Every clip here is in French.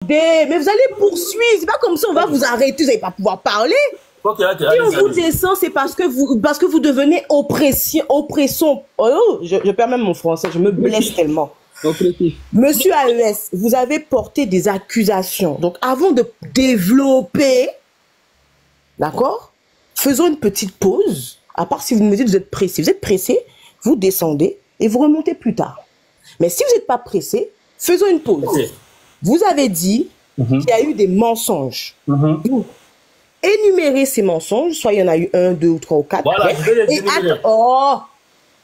attendez, mais vous allez poursuivre. C'est pas comme ça, on va vous arrêter, vous n'allez pas pouvoir parler. Ok, Si on vous descend, c'est parce que vous devenez oppressant. Oh, je perds même mon français, je me blesse tellement. Monsieur AES, vous avez porté des accusations. Donc, avant de développer, d'accord, faisons une petite pause. À part si vous me dites que vous êtes pressé. Vous êtes pressé, vous descendez et vous remontez plus tard. Mais si vous n'êtes pas pressé, faisons une pause. Okay. Vous avez dit qu'il y a eu des mensonges. Vous énumérez ces mensonges, soit il y en a eu 1, 2 ou 3 ou 4. Voilà, je vais les énumérer. Oh,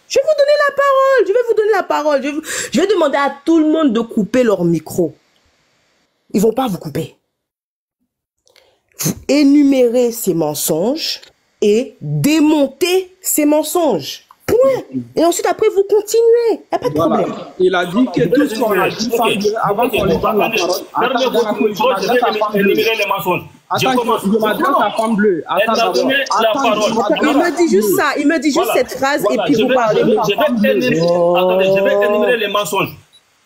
je vais vous donner la parole. Je vais vous donner la parole. Je vais demander à tout le monde de couper leur micro. Ils ne vont pas vous couper. Vous énumérez ces mensonges et démontez ces mensonges. Point. Et ensuite, après, vous continuez. Il n'y a pas de problème. Il a dit que tout ce qu'on a dit avant qu'on lui donne la parole. Je vais énumérer les mensonges. Attends, je m'adresse à Femme Bleue. Attends, il me dit juste ça. Il me dit juste cette phrase et puis vous parlez. Je vais énumérer les mensonges.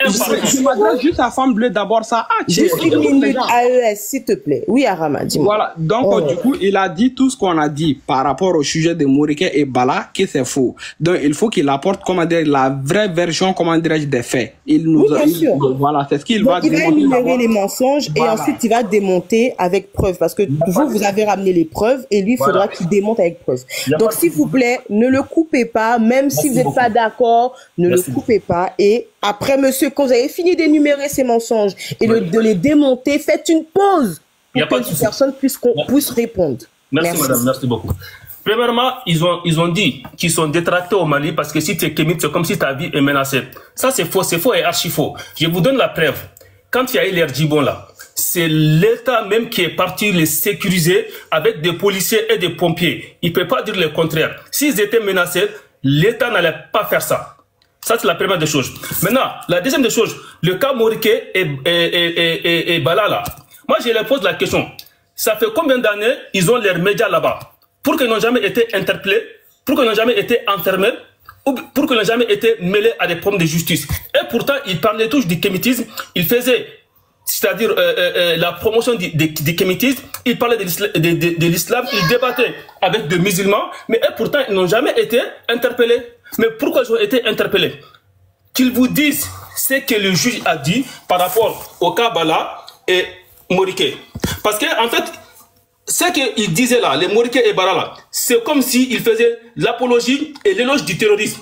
Je m'adresse juste à Femme Bleue d'abord ça. Juste une minute AES, s'il te plaît. Oui, Arama, dis-moi. Voilà, donc du coup, il a dit tout ce qu'on a dit par rapport au sujet de Moriké et Bala, que c'est faux. Donc, il faut qu'il apporte, comment dire, la vraie version, comment dirais-je, des faits. Il nous oui, bien sûr. Voilà, c'est ce qu'il va démontrer. Il va énumérer les mensonges et ensuite il va démonter avec preuve. Parce que vous avez ramené les preuves et lui, il faudra qu'il démonte avec preuve. Donc, s'il vous plaît, ne le coupez pas, même si vous n'êtes pas d'accord, ne le coupez pas. Et après, monsieur, quand vous avez fini d'énumérer ces mensonges et de les démonter, faites une pause pour que personne puisse répondre. Merci, madame, merci beaucoup. Premièrement, ils ont dit qu'ils sont détractés au Mali parce que si tu es kémite, c'est comme si ta vie est menacée. Ça, c'est faux et archi faux. Je vous donne la preuve. Quand il y a eu l'air Djibon là, c'est l'État même qui est parti les sécuriser avec des policiers et des pompiers. Il ne peut pas dire le contraire. S'ils étaient menacés, l'État n'allait pas faire ça. Ça, c'est la première des choses. Maintenant, la deuxième des choses, le cas Moriké et Bala là. Moi, je leur pose la question. Ça fait combien d'années ils ont leurs médias là-bas? Pour qu'ils n'ont jamais été interpellés, pour qu'ils n'ont jamais été enfermés, ou pour qu'ils n'ont jamais été mêlés à des problèmes de justice. Et pourtant, ils parlaient tous du kémitisme. Ils faisaient, c'est-à-dire la promotion du kémitisme. Ils parlaient de l'islam. Ils débattaient avec des musulmans. Mais pourtant, ils n'ont jamais été interpellés. Mais pourquoi ils ont été interpellés? Qu'ils vous disent ce que le juge a dit par rapport au cas Bala et Moriké. Parce qu'en fait, ce qu'ils disaient là, les Moriké et Bala là, c'est comme s'ils faisaient l'apologie et l'éloge du terrorisme.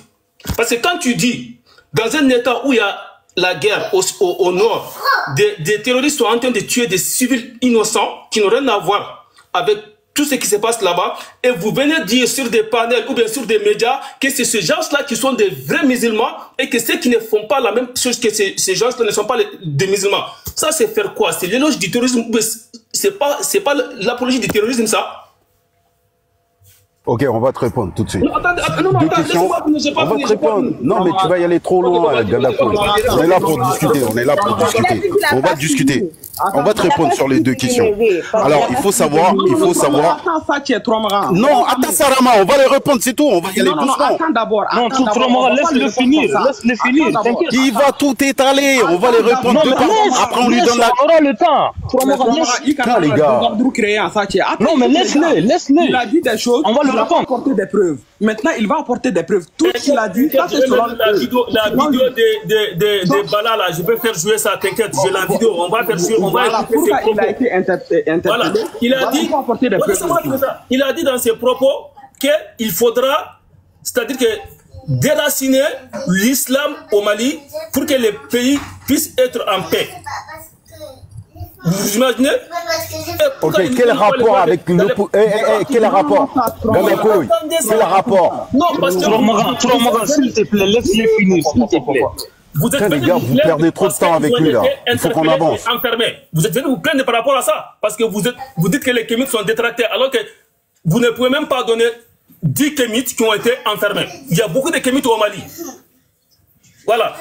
Parce que quand tu dis, dans un état où il y a la guerre au nord, des terroristes sont en train de tuer des civils innocents qui n'ont rien à voir avec tout ce qui se passe là-bas, et vous venez dire sur des panels ou bien sur des médias que c'est ces gens-là qui sont des vrais musulmans et que ceux qui ne font pas la même chose que ces gens-là ne sont pas des musulmans. Ça, c'est faire quoi? C'est l'éloge du terrorisme? C'est pas l'apologie du terrorisme, ça? Ok, on va te répondre tout de suite. Non, attendez, deux questions. On va te répondre. Non, mais tu vas y aller trop loin, Gaddafi. On est là pour discuter. On est là pour discuter. On va discuter. On va te répondre sur les deux questions. Alors, il faut savoir. Non, attends, Sarama, on va les répondre, c'est tout. On va y aller doucement. Attends d'abord. Non, laisse-le finir. Laisse-le finir. T'inquiète. Il va tout étaler. On va les répondre deux par. Après, on lui donne la. On aura le temps. Putain, les gars. Non, mais laisse-le. Il a dit des choses. On va le répondre. Apporter des preuves. Maintenant, il va apporter des preuves. Tout ce qu'il a dit, ça c'est selon la vidéo de Bala là, je vais faire jouer ça, t'inquiète, j'ai la vidéo, on va faire jouer, on va écouter ses propos. Il a été interpellé. Voilà, il a dit, il a dit dans ses propos qu'il faudra, c'est-à-dire que déraciner l'islam au Mali pour que les pays puissent être en paix. Vous imaginez? Ok, quel rapport avec quel rapport? Ganakoy, quel rapport? Non, parce que s'il te plaît, laisse-les finir, s'il te plaît. Vous êtes les gars, vous perdez trop de temps avec lui là. Il faut qu'on avance. Vous êtes venus vous plaindre par rapport à ça. Parce que vous dites que les kémites sont détractés, alors que vous ne pouvez même pas donner 10 kémites qui ont été enfermés. Il y a beaucoup de kémites au Mali. Voilà.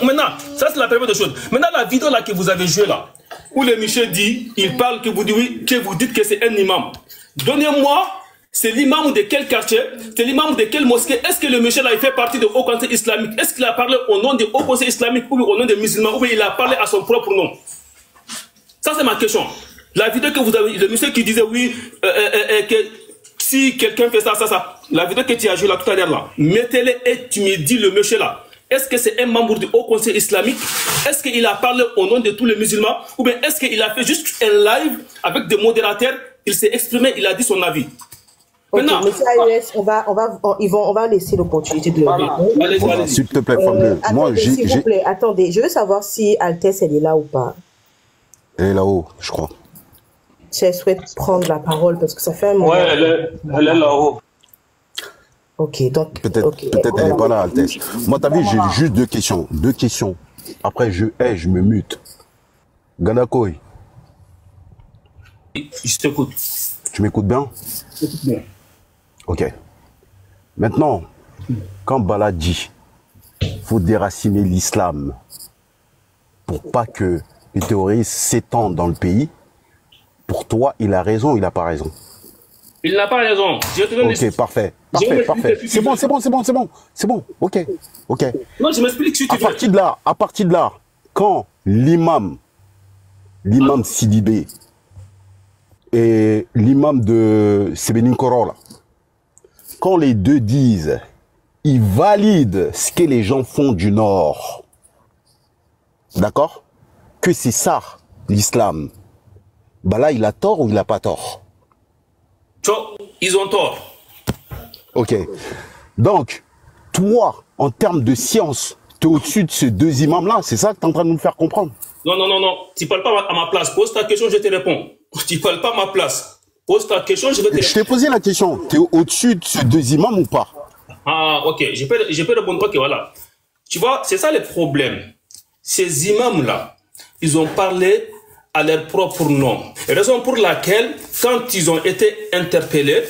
Maintenant, ça c'est la première des choses. Maintenant, la vidéo là que vous avez jouée là, où le monsieur dit, il parle que vous dites que c'est un imam. Donnez-moi, c'est l'imam de quel quartier, c'est l'imam de quelle mosquée. Est-ce que le monsieur là, il fait partie du Haut Conseil islamique? Est-ce qu'il a parlé au nom du Haut Conseil islamique ou au nom des musulmans, ou il a parlé à son propre nom? Ça, c'est ma question. La vidéo que vous avez, le monsieur qui disait oui, que si quelqu'un fait ça, la vidéo que tu as jouée là tout à l'heure là, mettez-le et tu me dis le monsieur là. Est-ce que c'est un membre du Haut Conseil islamique? Est-ce qu'il a parlé au nom de tous les musulmans? Ou bien est-ce qu'il a fait juste un live avec des modérateurs? Il s'est exprimé, il a dit son avis. Ok, monsieur AES, on va laisser l'opportunité de... Allez. S'il te plaît, Fabien. Moi, s'il vous plaît, attendez. Je veux savoir si Altesse, elle est là ou pas. Elle est là-haut, je crois. Si elle souhaite prendre la parole, parce que ça fait un moment... Ouais, elle est là-haut. Ok, donc... Peut-être elle n'est pas là, Altesse. Moi, t'as vu, j'ai juste deux questions. Après, je me mute. Ganakoy. Je t'écoute. Tu m'écoutes bien? J'écoute bien. Ok. Maintenant, quand Bala dit faut déraciner l'islam pour pas que les terroristes s'étendent dans le pays, pour toi, il a raison ou il n'a pas raison? Il n'a pas raison. Ok, parfait. C'est bon. Ok. Non, je m'explique si tu veux. À partir de là, quand l'imam Sidibé et l'imam de Sebenin Korola, quand les deux disent, ils valident ce que les gens font du Nord, d'accord? Que c'est ça, l'islam. Bah là, il a tort ou il n'a pas tort? Ils ont tort. Ok. Donc, toi, en termes de science, tu es au-dessus de ces deux imams-là, c'est ça que tu es en train de nous faire comprendre? Non. Tu ne parles pas à ma place. Pose ta question, je te réponds. Tu ne parles pas à ma place. Pose ta question, je vais te répondre. Je t'ai posé la question. Tu es au-dessus de ces deux imams ou pas? Ah, ok. Je peux répondre. Ok, voilà. Tu vois, c'est ça le problème. Ces imams-là, ils ont parlé à leur propre nom. Raison pour laquelle, quand ils ont été interpellés,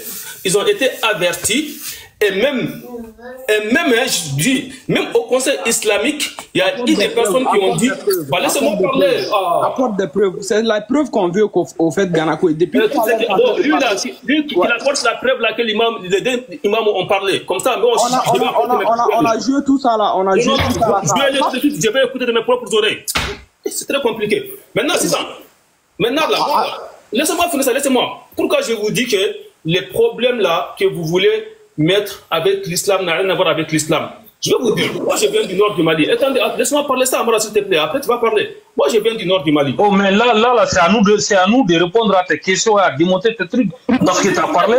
ils ont été avertis, et même je dis, même au Conseil islamique, il y a eu des personnes qui ont dit, bah, laissez-moi parler. Apporte des preuves. C'est la preuve qu'on veut au fait Ganakoy. Depuis lui, il apporte la preuve laquelle les deux imams ont parlé. Comme ça, on a joué tout ça là. Je vais écouter de mes propres oreilles. C'est très compliqué. Maintenant, c'est ça. Maintenant, là, laissez-moi finir ça, laissez-moi. Pourquoi je vous dis que les problèmes là que vous voulez mettre avec l'islam n'a rien à voir avec l'islam? Je vais vous dire, moi je viens du nord du Mali. Attendez, laisse-moi parler ça, Amara, s'il te plaît. Après, tu vas parler. Moi, je viens du nord du Mali. Oh, mais là, c'est à nous de répondre à tes questions et à démonter tes trucs. Parce que tu as parlé.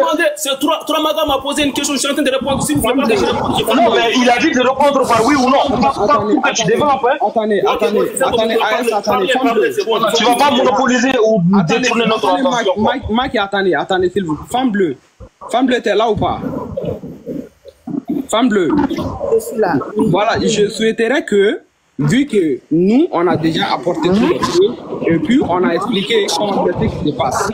Tromaga m'a posé une question, je suis en train de répondre. Si vous voulez pas que je réponde, non, mais il a dit de répondre par oui ou non. Pas tu devais après. Attendez. Tu vas pas monopoliser ou détourner notre attention. Mike, attendez, s'il vous plaît. Femme bleue, t'es là ou pas? Femme bleue. Je suis là. Voilà, je souhaiterais que, vu que nous, on a déjà apporté tout le truc, et puis on a expliqué comment le texte se passe.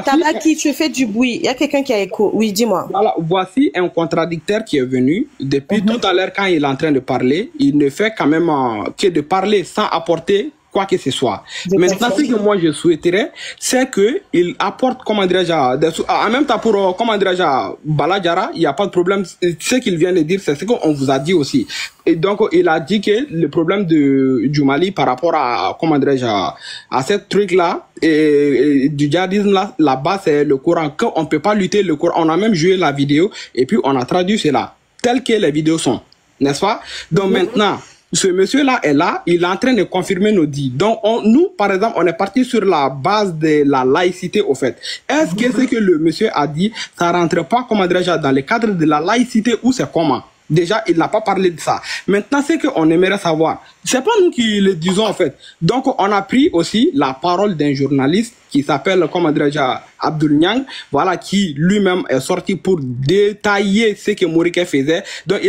Tabaki, tu fais du bruit. Il y a quelqu'un qui a écho. Oui, dis-moi. Voilà, voici un contradicteur qui est venu. Depuis tout à l'heure, quand il est en train de parler, il ne fait quand même que de parler sans apporter quoi que ce soit. Maintenant, ce que moi je souhaiterais, c'est qu'il apporte, comment dirais-je, en même temps pour, comment dirais-je, Baladjara, il n'y a pas de problème. Ce qu'il vient de dire, c'est ce qu'on vous a dit aussi. Et donc, il a dit que le problème du Mali par rapport à, comment dirais-je, à ce truc-là, et du djihadisme là-bas, c'est le Coran. Quand on ne peut pas lutter le Coran, on a même joué la vidéo, et puis on a traduit cela, tel que les vidéos sont. N'est-ce pas? Donc maintenant, ce monsieur-là est là, il est en train de confirmer nos dits. Donc, nous, par exemple, on est parti sur la base de la laïcité, au fait. Est-ce que ce que le monsieur a dit, ça ne rentre pas, comment dirais-je, dans le cadre de la laïcité ou c'est comment? Déjà, il n'a pas parlé de ça. Maintenant, ce qu'on aimerait savoir, c'est pas nous qui le disons en fait. Donc, on a pris aussi la parole d'un journaliste qui s'appelle, comment dirais-je, Abdul Nyang, voilà, qui lui-même est sorti pour détailler ce que Moriké faisait. Donc,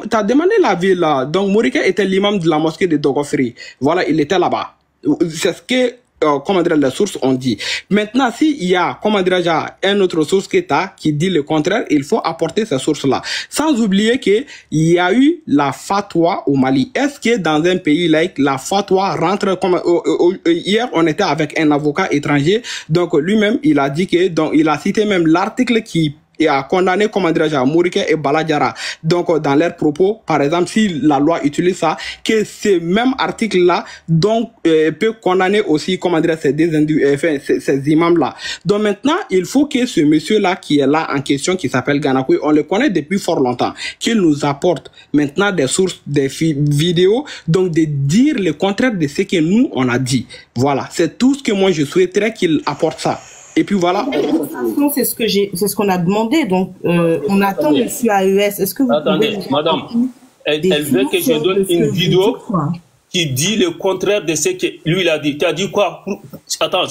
t'as demandé la ville là. Donc, Moriké était l'imam de la mosquée de Dogofri. Voilà, il était là-bas. C'est ce que comment dire, les sources ont dit. Maintenant, s'il y a, comment dirais-je, une autre source qui dit le contraire, il faut apporter ces sources-là. Sans oublier qu'il y a eu la fatwa au Mali. Est-ce que dans un pays laïque, la fatwa rentre comme... hier, on était avec un avocat étranger, donc lui-même, il a dit que, donc il a cité même l'article qui et a condamné, comment dirais-je, Moriké et Baladjara. Donc, dans leurs propos, par exemple, si la loi utilise ça, que ces mêmes articles-là, donc, peut condamner aussi, comment dirais-je, ces imams-là. Donc, maintenant, il faut que ce monsieur-là, qui est là en question, qui s'appelle Ganakoui, on le connaît depuis fort longtemps, qu'il nous apporte maintenant des sources, des vidéos, donc de dire le contraire de ce que nous, on a dit. Voilà. C'est tout ce que moi, je souhaiterais qu'il apporte ça. Et puis voilà. C'est ce qu'on a demandé. Donc, on attend monsieur AES. Est-ce que vous attendez, madame, elle veut que je donne une vidéo qui dit le contraire de ce que lui il a dit. Tu as dit quoi? Attends,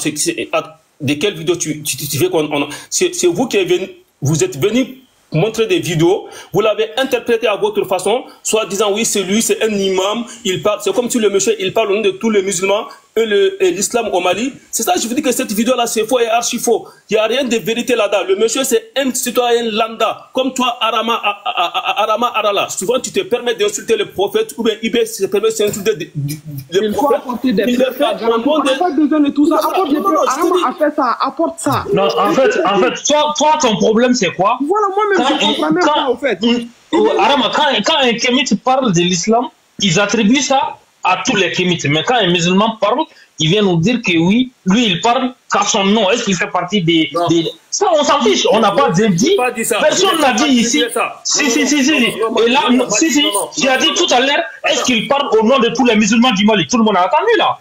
de quelle vidéo tu veux qu'on... C'est vous qui êtes venu, vous êtes venu montrer des vidéos, vous l'avez interprété à votre façon, soit disant oui c'est lui, c'est un imam, il parle, c'est comme si le monsieur il parle au nom de tous les musulmans et l'islam au Mali. C'est ça, je vous dis que cette vidéo là c'est faux et archi faux. Il n'y a rien de vérité là-dedans. Le monsieur c'est un citoyen lambda, comme toi Arama Arala. Souvent tu te permets d'insulter le prophète ou bien IB se permet d'insulter le prophète. Il faut apporter des preuves. On n'a pas besoin de tout ça. Apporte des preuves. Arama a fait ça, apporte ça. Non, en fait, toi ton problème c'est quoi? Voilà, moi-même je comprends même pas au fait. Arama, quand un kémite parle de l'islam, ils attribuent ça à tous les kémites. Mais quand un musulman parle, il vient nous dire que oui, lui il parle qu'à son nom. Est-ce qu'il fait partie des... Ça, on s'en fiche. On n'a pas dit. Personne n'a dit ici. Si. Et là, si. J'ai dit tout à l'heure, est-ce qu'il parle au nom de tous les musulmans du Mali? Tout le monde a entendu là.